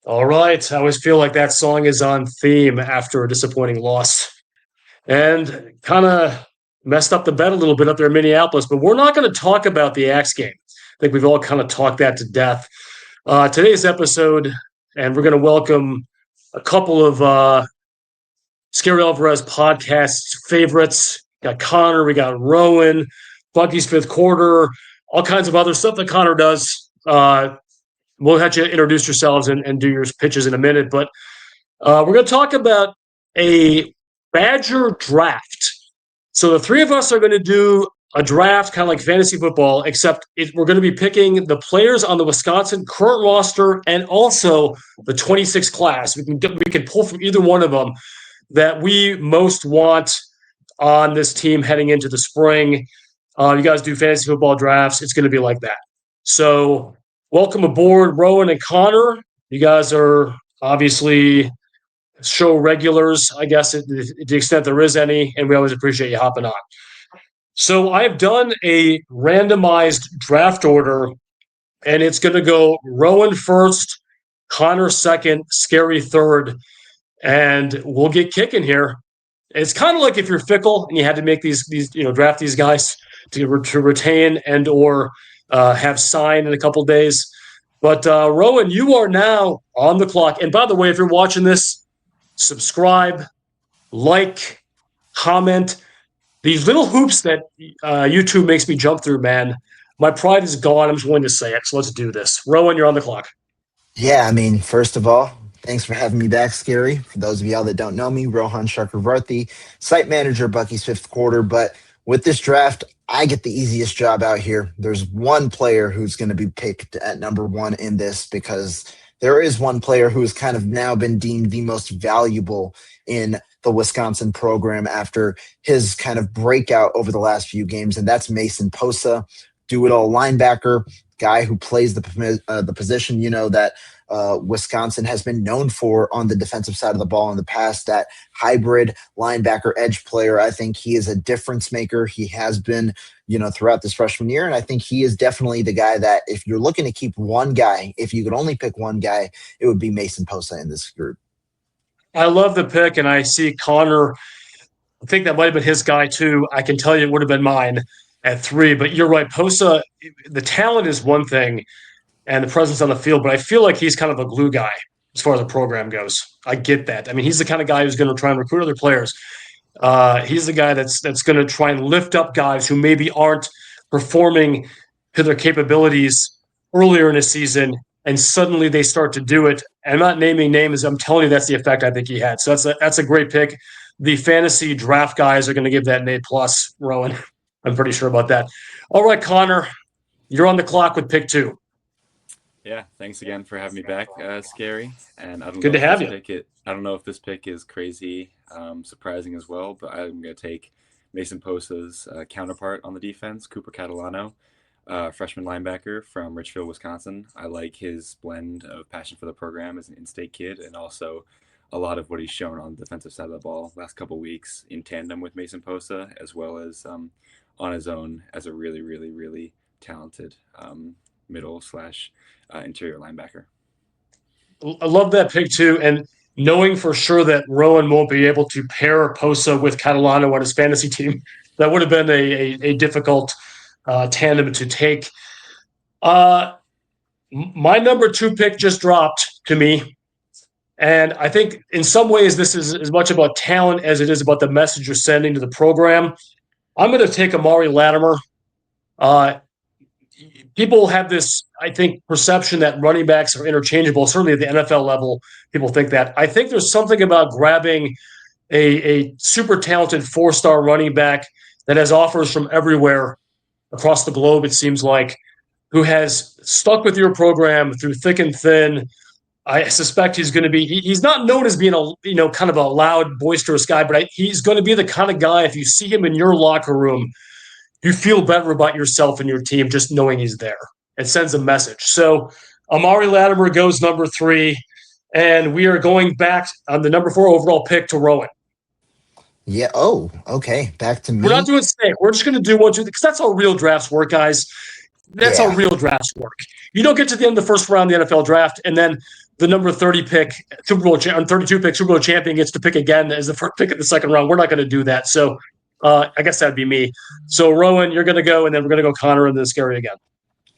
All right. I always feel like that song is on theme after a disappointing loss and kind of messed up the bet a little bit up there in Minneapolis. But we're not going to talk about the Axe game. I think we've all kind of talked that to death. Today's episode, and we're going to welcome a couple of Scary Alvarez podcast favorites. We got Connor, we got Rowan, Bucky's fifth quarter, all kinds of other stuff that Connor does. We'll have you introduce yourselves and do your pitches in a minute, but we're going to talk about a Badger draft. So the three of us are going to do a draft, kind of like fantasy football, except we're going to be picking the players on the Wisconsin current roster and also the 26 class. We can pull from either one of them that we most want on this team heading into the spring. You guys do fantasy football drafts. It's going to be like that. So welcome aboard, Rowan and Connor. You guys are obviously show regulars, I guess, to the extent there is any, and we always appreciate you hopping on. So I've done a randomized draft order, and it's going to go Rowan first, Connor second, Scary third, and we'll get kicking here. It's kind of like if you're fickle and you had to make these draft these guys to retain and or have sign in a couple days. But Rowan, you are now on the clock. And by the way, if you're watching this, subscribe, like, comment. These little hoops that YouTube makes me jump through, man. My pride is gone. I'm just willing to say it. So let's do this. Rowan, you're on the clock. Yeah, I mean, first of all, thanks for having me back, Scary. For those of y'all that don't know me, Rohan Chakravarthi, site manager, Bucky's fifth quarter. But with this draft, I get the easiest job out here. There's one player who's going to be picked at number one in this because there is one player who has kind of now been deemed the most valuable in the Wisconsin program after his kind of breakout over the last few games, and that's Mason Posa, do-it-all linebacker, guy who plays the position, that Wisconsin has been known for on the defensive side of the ball in the past, that hybrid linebacker edge player. I think he is a difference maker. He has been, throughout this freshman year. And I think he is definitely the guy that if you're looking to keep one guy, if you could only pick one guy, it would be Mason Posa in this group. I love the pick, and I see Connor. I think that might have been his guy too. I can tell you it would have been mine at 3, but you're right. Posa, the talent is one thing and the presence on the field, but I feel like he's kind of a glue guy as far as the program goes. I get that. I mean, he's the kind of guy who's going to try and recruit other players. He's the guy that's going to try and lift up guys who maybe aren't performing to their capabilities earlier in the season, and suddenly they start to do it. And I'm not naming names. I'm telling you that's the effect I think he had. So that's a great pick. The fantasy draft guys are going to give that an A+, Rowan. I'm pretty sure about that. All right, Connor, you're on the clock with pick 2. Yeah, thanks again for having me back, Scary. And I don't Good know to have you. I don't know if this pick is crazy, surprising as well, but I'm going to take Mason Posa's counterpart on the defense, Cooper Catalano, freshman linebacker from Richfield, Wisconsin. I like his blend of passion for the program as an in-state kid, and also a lot of what he's shown on the defensive side of the ball last couple weeks in tandem with Mason Posa, as well as on his own as a really, really, really talented middle / interior linebacker. I love that pick too, and knowing for sure that Rowan won't be able to pair Posa with Catalano on his fantasy team, that would have been a difficult tandem to take. My number 2 pick just dropped to me, and I think in some ways this is as much about talent as it is about the message you're sending to the program. I'm going to take Amari Latimer. People have this, I think, perception that running backs are interchangeable. Certainly at the NFL level, people think that. I think there's something about grabbing a super talented 4-star running back that has offers from everywhere across the globe, it seems like, who has stuck with your program through thick and thin. I suspect he's going to be. He's not known as being a kind of a loud, boisterous guy, but he's going to be the kind of guy. If you see him in your locker room, you feel better about yourself and your team just knowing he's there. It sends a message. So Amari Latimer goes number 3, and we are going back on the number 4 overall pick to Rowan. Yeah. Oh, okay. Back to me. We're not doing snake. We're just going to do 1, 2, because that's how real drafts work, guys. That's how real drafts work. You don't get to the end of the first round of the NFL draft, and then the number 30 pick, Super Bowl, 32 pick, Super Bowl champion gets to pick again as the first pick of the second round. We're not going to do that. So I guess that'd be me. So Rowan, you're going to go, and then we're going to go Connor and then Scary again.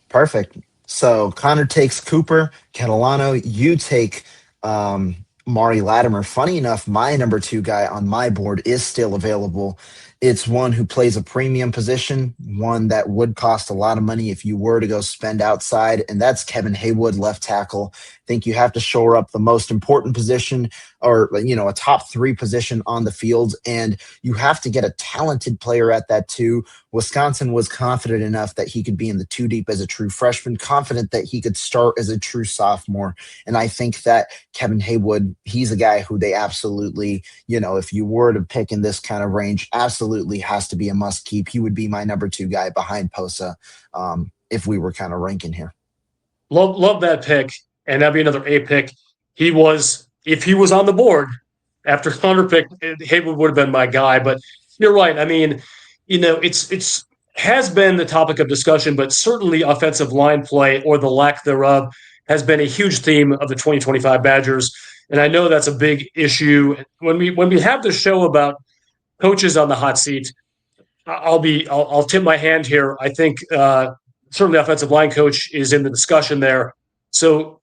Perfect. So Connor takes Cooper Catalano. You take Mari Latimer. Funny enough, my number 2 guy on my board is still available. It's one who plays a premium position, one that would cost a lot of money if you were to go spend outside, and that's Kevin Haywood, left tackle. I think you have to shore up the most important position, or a top 3 position on the field, and you have to get a talented player at that too. Wisconsin was confident enough that he could be in the 2 deep as a true freshman, confident that he could start as a true sophomore. And I think that Kevin Haywood, he's a guy who they absolutely, if you were to pick in this kind of range, absolutely has to be a must keep. He would be my number 2 guy behind Posa if we were kind of ranking here. Love that pick. And that'd be another A pick. If he was on the board after Connor picked, Haywood would have been my guy. But you're right. I mean, it's has been the topic of discussion, but certainly offensive line play or the lack thereof has been a huge theme of the 2025 Badgers. And I know that's a big issue. When we have the show about coaches on the hot seat, I'll tip my hand here. I think certainly offensive line coach is in the discussion there. So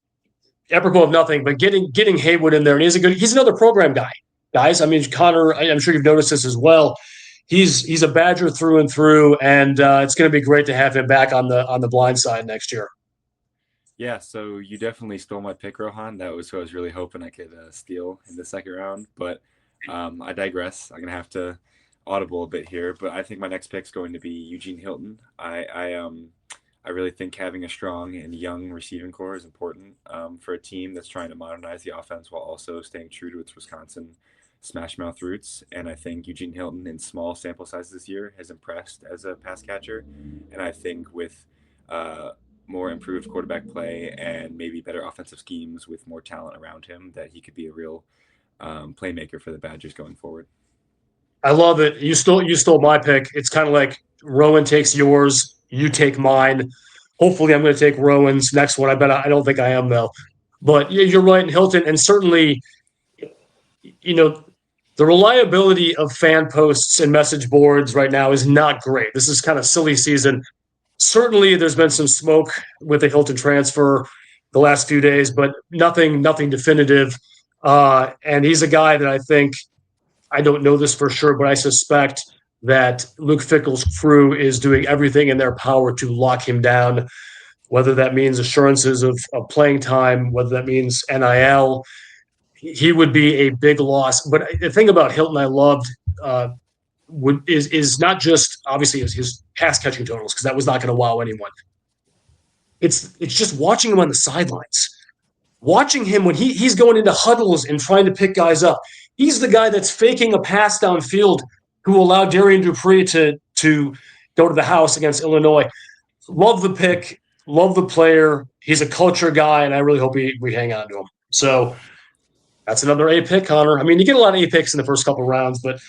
apropos of nothing, but getting Haywood in there, and he's another program guy, guys. I mean, Connor, I'm sure you've noticed this as well. He's a Badger through and through, and it's going to be great to have him back on the blind side next year. Yeah, so you definitely stole my pick, Rohan. That was who I was really hoping I could steal in the second round, but I digress. I'm gonna have to audible a bit here, but I think my next pick is going to be Eugene Hilton. I really think having a strong and young receiving core is important for a team that's trying to modernize the offense while also staying true to its Wisconsin smash mouth roots. And I think Eugene Hilton, in small sample sizes this year, has impressed as a pass catcher. And I think with more improved quarterback play and maybe better offensive schemes with more talent around him, that he could be a real playmaker for the Badgers going forward. I love it. You stole my pick. It's kind of like Rowan takes yours, you take mine. Hopefully, I'm going to take Rowan's next one. I don't think I am though. But yeah, you're right, Hilton, and certainly, the reliability of fan posts and message boards right now is not great. This is kind of silly season. Certainly, there's been some smoke with the Hilton transfer the last few days, but nothing definitive. And he's a guy that I think, I don't know this for sure, but I suspect that Luke Fickell's crew is doing everything in their power to lock him down, whether that means assurances of playing time, whether that means NIL. He would be a big loss. But the thing about Hilton I loved is not just obviously his pass catching totals, because that was not going to wow anyone. It's just watching him on the sidelines, watching him when he's going into huddles and trying to pick guys up. He's the guy that's faking a pass downfield who allowed Darian Dupree to go to the house against Illinois. Love the pick, love the player. He's a culture guy, and I really hope we hang on to him. So that's another A pick, Connor. I mean, you get a lot of A picks in the first couple of rounds, but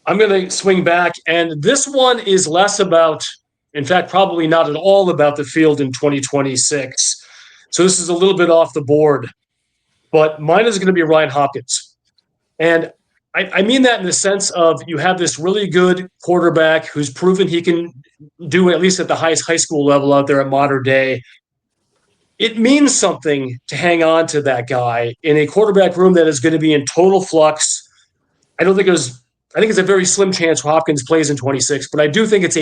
I'm going to swing back. And this one is less about, in fact, probably not at all about the field in 2026. So this is a little bit off the board. But mine is going to be Ryan Hopkins. And I mean that in the sense of you have this really good quarterback who's proven he can do it, at least at the highest high school level out there at modern day. It means something to hang on to that guy in a quarterback room that is going to be in total flux. I think it's a very slim chance Hopkins plays in 26, but I do think it's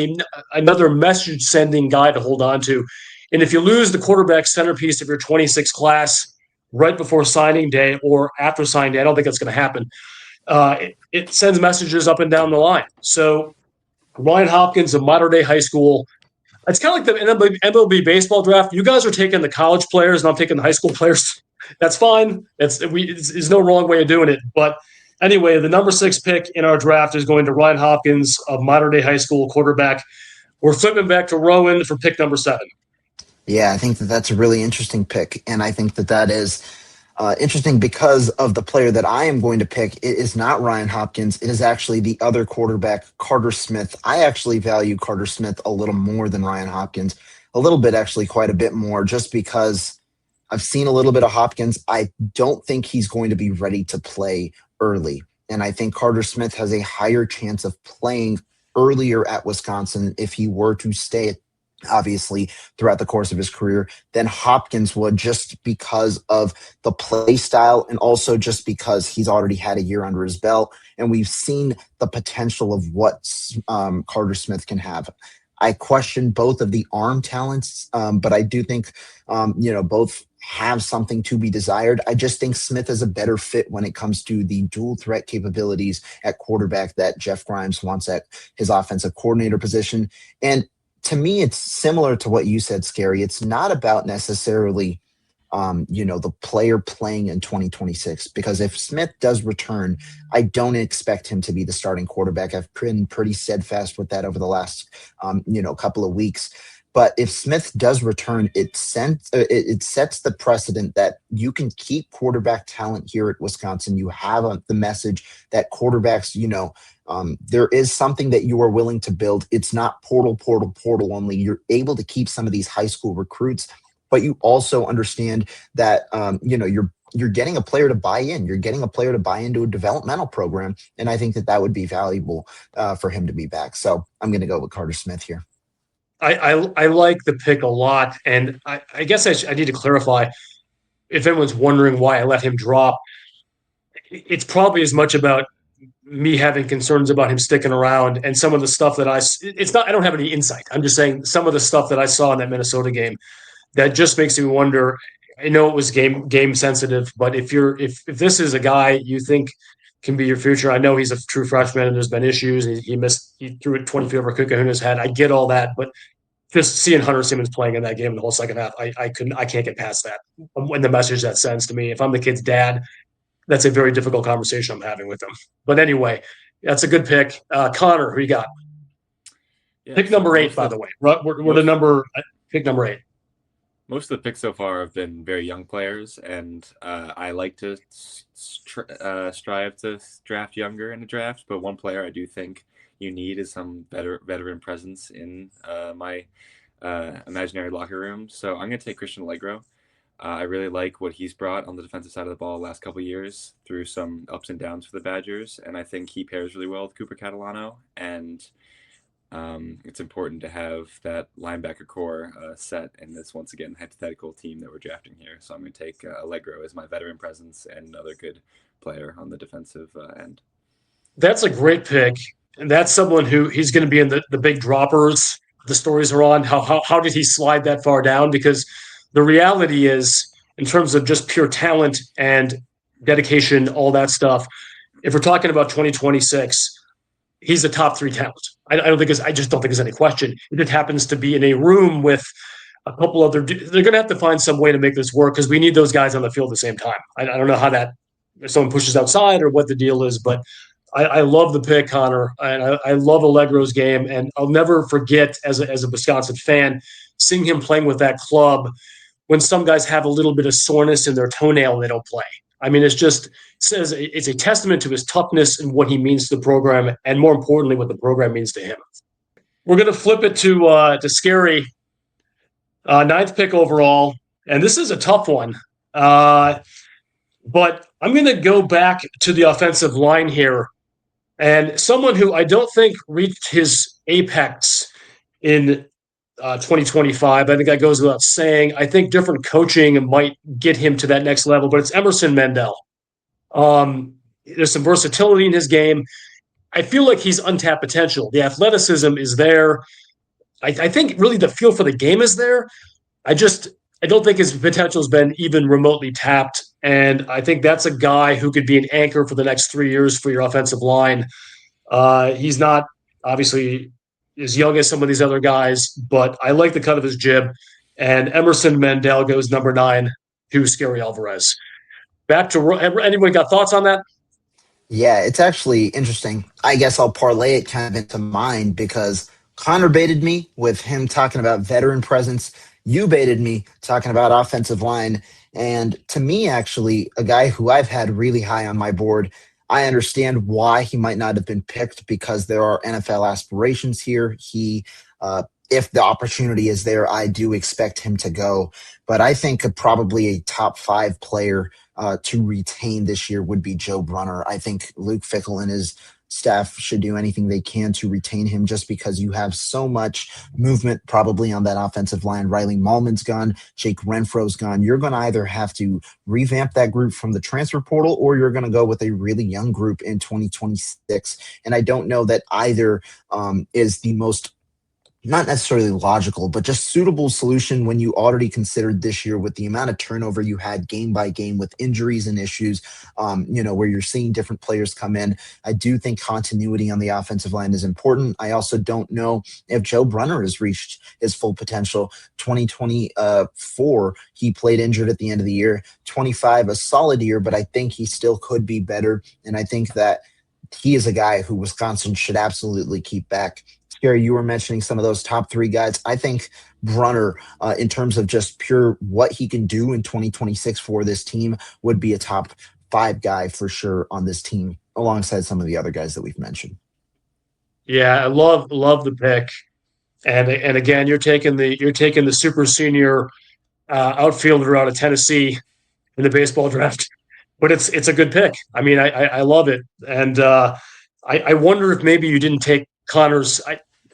another message sending guy to hold on to. And if you lose the quarterback centerpiece of your 26 class right before signing day or after signing day, I don't think that's going to happen. It sends messages up and down the line. So Ryan Hopkins of modern day high school. It's kind of like the MLB baseball draft. You guys are taking the college players, and I'm taking the high school players. That's fine. There's no wrong way of doing it. But anyway, the number 6 pick in our draft is going to Ryan Hopkins of modern day high school quarterback. We're flipping back to Rowan for pick number 7. Yeah, I think that's a really interesting pick, and I think that is interesting because of the player that I am going to pick. It is not Ryan Hopkins. It is actually the other quarterback, Carter Smith. I actually value Carter Smith a little more than Ryan Hopkins. a little bit, actually, quite a bit more, just because I've seen a little bit of Hopkins. I don't think he's going to be ready to play early. And I think Carter Smith has a higher chance of playing earlier at Wisconsin if he were to stay, obviously, throughout the course of his career than Hopkins would, just because of the play style and also just because he's already had a year under his belt. And we've seen the potential of what Carter Smith can have. I question both of the arm talents, but I do think, both have something to be desired. I just think Smith is a better fit when it comes to the dual threat capabilities at quarterback that Jeff Grimes wants at his offensive coordinator position. And to me, it's similar to what you said, Scary. It's not about necessarily, the player playing in 2026, because if Smith does return, I don't expect him to be the starting quarterback. I've been pretty steadfast with that over the last, couple of weeks. But if Smith does return, it sets the precedent that you can keep quarterback talent here at Wisconsin. You have the message that quarterbacks, there is something that you are willing to build. It's not portal only. You're able to keep some of these high school recruits, but you also understand that, you're getting a player to buy in. You're getting a player to buy into a developmental program, and I think that would be valuable for him to be back. So I'm going to go with Carter Smith here. I like the pick a lot, and I guess I need to clarify, if anyone's wondering why I let him drop, it's probably as much about me having concerns about him sticking around and some of the stuff that I don't have any insight. I'm just saying some of the stuff that I saw in that Minnesota game that just makes me wonder. I know it was game sensitive, but if this is a guy you think can be your future, I know he's a true freshman and there's been issues. He threw it 20 feet over Kukahuna's head. I get all that, but just seeing Hunter Simmons playing in that game in the whole second half, I can't get past that. When the message that sends to me, if I'm the kid's dad, that's a very difficult conversation I'm having with them. But anyway, that's a good pick. Connor, who you got? Yeah, pick number 8, by the way. We're the pick number 8. Most of the picks so far have been very young players, and I like to strive to draft younger in the draft. But one player I do think you need is some better veteran presence in my imaginary locker room. So I'm going to take Christian Allegro. I really like what he's brought on the defensive side of the ball the last couple of years through some ups and downs for the Badgers, and I think he pairs really well with Cooper Catalano. And it's important to have that linebacker core set in this, once again, hypothetical team that we're drafting here. So I'm going to take Allegro as my veteran presence and another good player on the defensive end. That's a great pick. And that's someone who he's going to be in the big droppers. The stories are on how did he slide that far down? Because the reality is, in terms of just pure talent and dedication, all that stuff, if we're talking about 2026, he's a top 3 talent. I just don't think there's any question. It just happens to be in a room with a couple other. They're going to have to find some way to make this work because we need those guys on the field at the same time. I don't know how that, if someone pushes outside or what the deal is, but I love the pick, Connor, and I love Allegro's game, and I'll never forget as a Wisconsin fan seeing him playing with that club when some guys have a little bit of soreness in their toenail and they don't play. I mean, it's a testament to his toughness and what he means to the program, and more importantly, what the program means to him. We're going to flip it to Scary, 9th pick overall, and this is a tough one. But I'm going to go back to the offensive line here, and someone who I don't think reached his apex in 2025. I think that goes without saying. I think different coaching might get him to that next level, but it's Emerson Mandel. There's some versatility in his game. I feel like he's untapped potential. The athleticism is there. I think really the feel for the game is there. I don't think his potential has been even remotely tapped. And I think that's a guy who could be an anchor for the next 3 years for your offensive line. He's not obviously as young as some of these other guys, but I like the cut of his jib. And Emerson Mandel goes number 9 to Scary Alvarez. Back to anyone got thoughts on that? Yeah, it's actually interesting. I guess I'll parlay it kind of into mine because Connor baited me with him talking about veteran presence. You baited me talking about offensive line. And to me, actually, a guy who I've had really high on my board, I understand why he might not have been picked because there are NFL aspirations here. He if the opportunity is there, I do expect him to go. But I think probably a top 5 player to retain this year would be Joe Brunner. I think Luke Fickell and his staff should do anything they can to retain him just because you have so much movement probably on that offensive line. Riley Mahlman's gone, Jake Renfro's gone. You're going to either have to revamp that group from the transfer portal or you're going to go with a really young group in 2026. And I don't know that either is the most not necessarily logical, but just suitable solution when you already considered this year with the amount of turnover you had game by game with injuries and issues, where you're seeing different players come in. I do think continuity on the offensive line is important. I also don't know if Joe Brunner has reached his full potential. 2024, he played injured at the end of the year. 25, a solid year, but I think he still could be better. And I think that he is a guy who Wisconsin should absolutely keep back. Gary, you were mentioning some of those top 3 guys. I think Brunner, in terms of just pure what he can do in 2026 for this team, would be a top 5 guy for sure on this team, alongside some of the other guys that we've mentioned. Yeah, I love the pick, and again, you're taking the super senior outfielder out of Tennessee in the baseball draft, but it's a good pick. I mean, I love it, and I wonder if maybe you didn't take Connor's.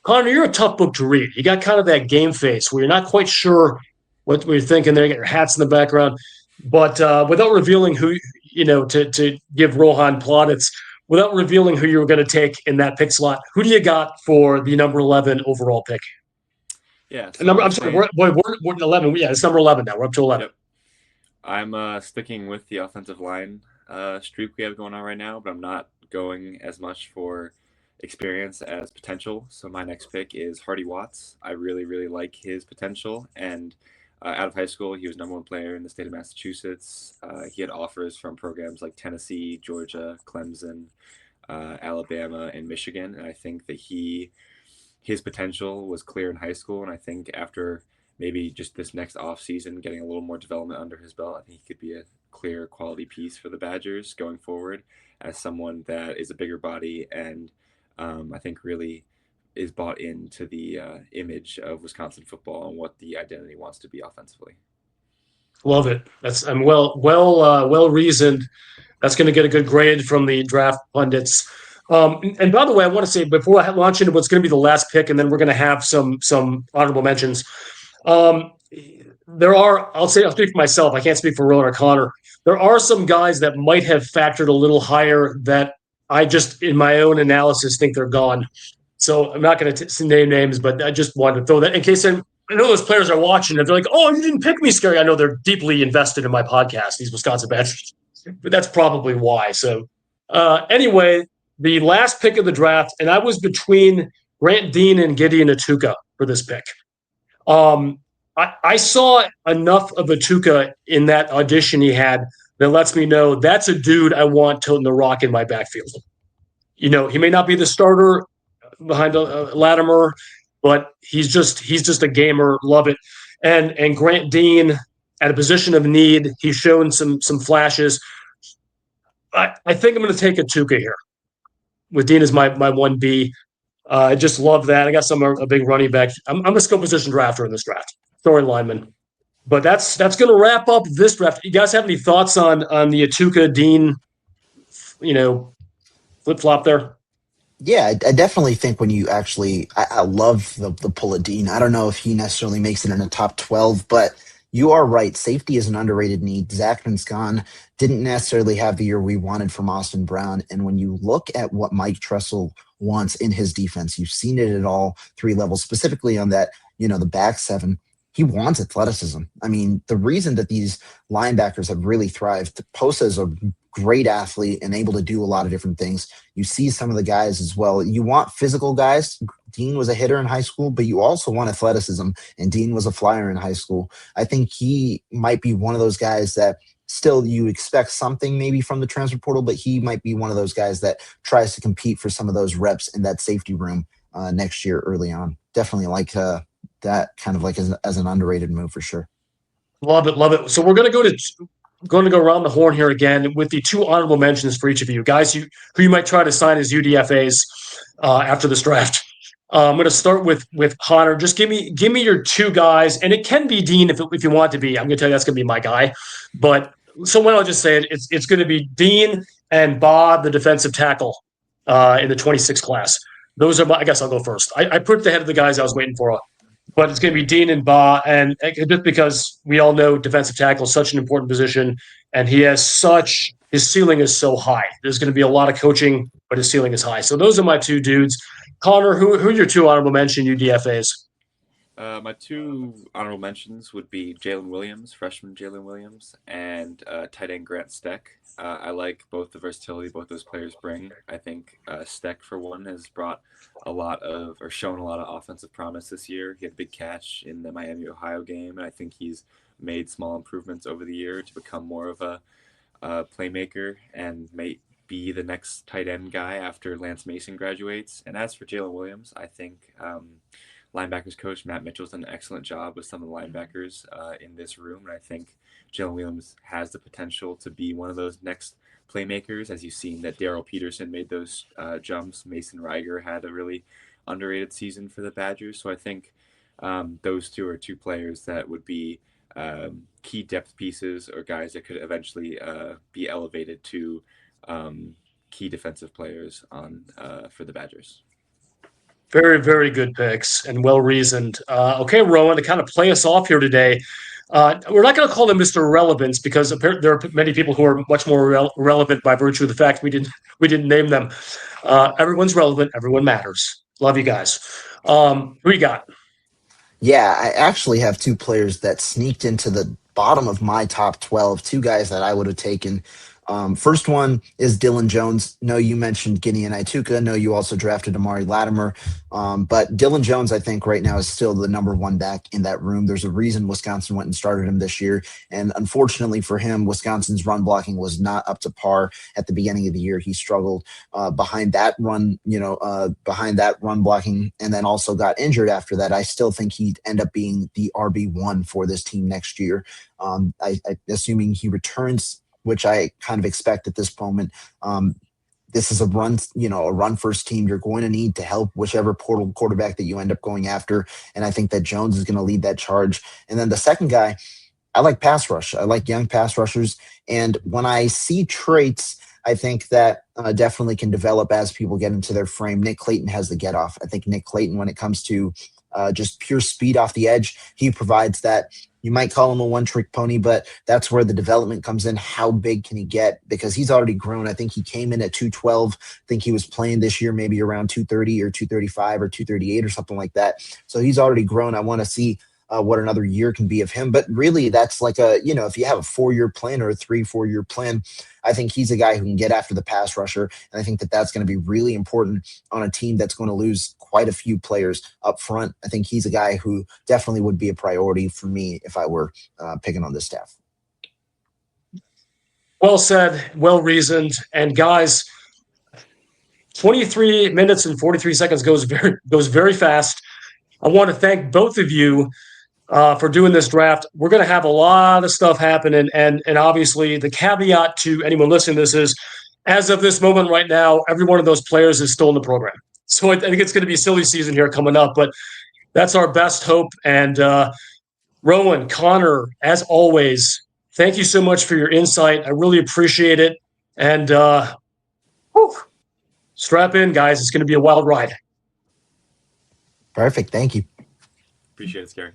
Connor, you're a tough book to read. You got kind of that game face where you're not quite sure what you're thinking there. You got your hats in the background, but without revealing who to give Rohan plaudits, without revealing who you were going to take in that pick slot, who do you got for the number 11 overall pick? Yeah, so I'm sorry, we're 11. Yeah, it's number 11 now. We're up to 11. Yep. I'm sticking with the offensive line streak we have going on right now, but I'm not going as much for experience as potential. So my next pick is Hardy Watts. I really, really like his potential. And out of high school, he was #1 player in the state of Massachusetts. He had offers from programs like Tennessee, Georgia, Clemson, Alabama, and Michigan. And I think that his potential was clear in high school. And I think after maybe just this next off season, getting a little more development under his belt, I think he could be a clear quality piece for the Badgers going forward as someone that is a bigger body and I think really is bought into the image of Wisconsin football and what the identity wants to be offensively. Love it. That's well reasoned. That's going to get a good grade from the draft pundits. And by the way, I want to say before I launch into what's going to be the last pick, and then we're going to have some honorable mentions. I'll speak for myself. I can't speak for Rowan or Connor. There are some guys that might have factored a little higher that I just, in my own analysis, think they're gone. So I'm not going to name names, but I just wanted to throw that in case I know those players are watching and they're like, "Oh, you didn't pick me, Scary." I know they're deeply invested in my podcast, these Wisconsin Badgers, but that's probably why. So anyway, the last pick of the draft, and I was between Grant Dean and Gideon Atuka for this pick. I saw enough of Atuka in that audition he had that lets me know that's a dude I want toting the rock in my backfield. He may not be the starter behind Latimer, but he's just a gamer. Love it. And Grant Dean at a position of need, he's shown some flashes. I think I'm going to take Atuka here with Dean as my 1B. I just love that. I got a big running back. I'm a skill position drafter in this draft, story lineman. But that's going to wrap up this draft. You guys have any thoughts on the Atuka Dean, flip flop there? Yeah, I definitely think when you I love the pull of Dean. I don't know if he necessarily makes it in the top 12, but you are right. Safety is an underrated need. Zachman's gone. Didn't necessarily have the year we wanted from Austin Brown. And when you look at what Mike Tressel wants in his defense, you've seen it at all 3 levels, specifically on that, the back 7. He wants athleticism. I mean, the reason that these linebackers have really thrived, Posa is a great athlete and able to do a lot of different things. You see some of the guys as well. You want physical guys. Dean was a hitter in high school, but you also want athleticism, and Dean was a flyer in high school. I think he might be one of those guys that still you expect something maybe from the transfer portal, but he might be one of those guys that tries to compete for some of those reps in that safety room next year early on. Definitely like that kind of like as an underrated move for sure. Love it. So we're going to go around the horn here again with the 2 honorable mentions for each of you guys who you might try to sign as UDFAs after this draft. I'm going to start with Connor. Just give me your two guys, and it can be Dean if you want to be. I'm going to tell you that's going to be my guy. But someone I'll just say it. It's going to be Dean and Bob, the defensive tackle in the 26 class. Those are my. I guess I'll go first. I put the head of the guys I was waiting for, but it's going to be Dean and Ba, and just because we all know defensive tackle is such an important position, and he has such his ceiling is so high. There's going to be a lot of coaching, but his ceiling is high. So those are my two dudes. Connor, who are your two honorable mention UDFAs? My two honorable mentions would be Jalen Williams, freshman Jalen Williams, and tight end Grant Steck. I like both the versatility both those players bring. I think Steck, for one, has brought a lot of, or shown a lot of offensive promise this year. He had a big catch in the Miami Ohio game, and I think he's made small improvements over the year to become more of a playmaker and may be the next tight end guy after Lance Mason graduates. And as for Jalen Williams, I think linebackers coach Matt Mitchell's done an excellent job with some of the linebackers in this room. And I think Jalen Williams has the potential to be one of those next playmakers. As you've seen that Daryl Peterson made those jumps. Mason Riger had a really underrated season for the Badgers. So I think those two are two players that would be key depth pieces or guys that could eventually be elevated to key defensive players on for the Badgers. Very, very good picks and well reasoned. Okay, Rowan, to kind of play us off here today, we're not going to call them Mr. Relevance because there are many people who are much more relevant by virtue of the fact we didn't name them. Everyone's relevant. Everyone matters. Love you guys. Who you got? Yeah, I actually have two players that sneaked into the bottom of my top 12, two guys that I would have taken. First one is Dylan Jones. No, you mentioned Gideon Ituka. No, you also drafted Amari Latimer. But Dylan Jones, I think, right now is still the number one back in that room. There's a reason Wisconsin went and started him this year. And unfortunately for him, Wisconsin's run blocking was not up to par at the beginning of the year. He struggled behind that run, behind that run blocking, and then also got injured after that. I still think he'd end up being the RB1 for this team next year. Assuming he returns, which I kind of expect at this moment. This is a run first team. You're going to need to help whichever portal quarterback that you end up going after. And I think that Jones is going to lead that charge. And then the second guy, I like pass rush. I like young pass rushers. And when I see traits, I think that definitely can develop as people get into their frame. Nick Clayton has the get off. I think Nick Clayton, when it comes to just pure speed off the edge, he provides that. You might call him a one trick pony, but that's where the development comes in. How big can he get? Because he's already grown. I think he came in at 212. I think he was playing this year maybe around 230 or 235 or 238 or something like that. So he's already grown. I want to see what another year can be of him. But really, that's like if you have a 4-year plan or a 3-4-year plan, I think he's a guy who can get after the pass rusher. And I think that that's going to be really important on a team that's going to lose quite a few players up front. I think he's a guy who definitely would be a priority for me if I were picking on this staff. Well said, well reasoned, and guys, 23 minutes and 43 seconds goes very fast. I want to thank both of you for doing this draft. We're going to have a lot of stuff happening, and obviously the caveat to anyone listening to this is, as of this moment right now, every one of those players is still in the program. So I think it's going to be a silly season here coming up, but that's our best hope. And Rowan, Connor, as always, thank you so much for your insight. I really appreciate it. And strap in, guys. It's going to be a wild ride. Perfect. Thank you. Appreciate it, Scary.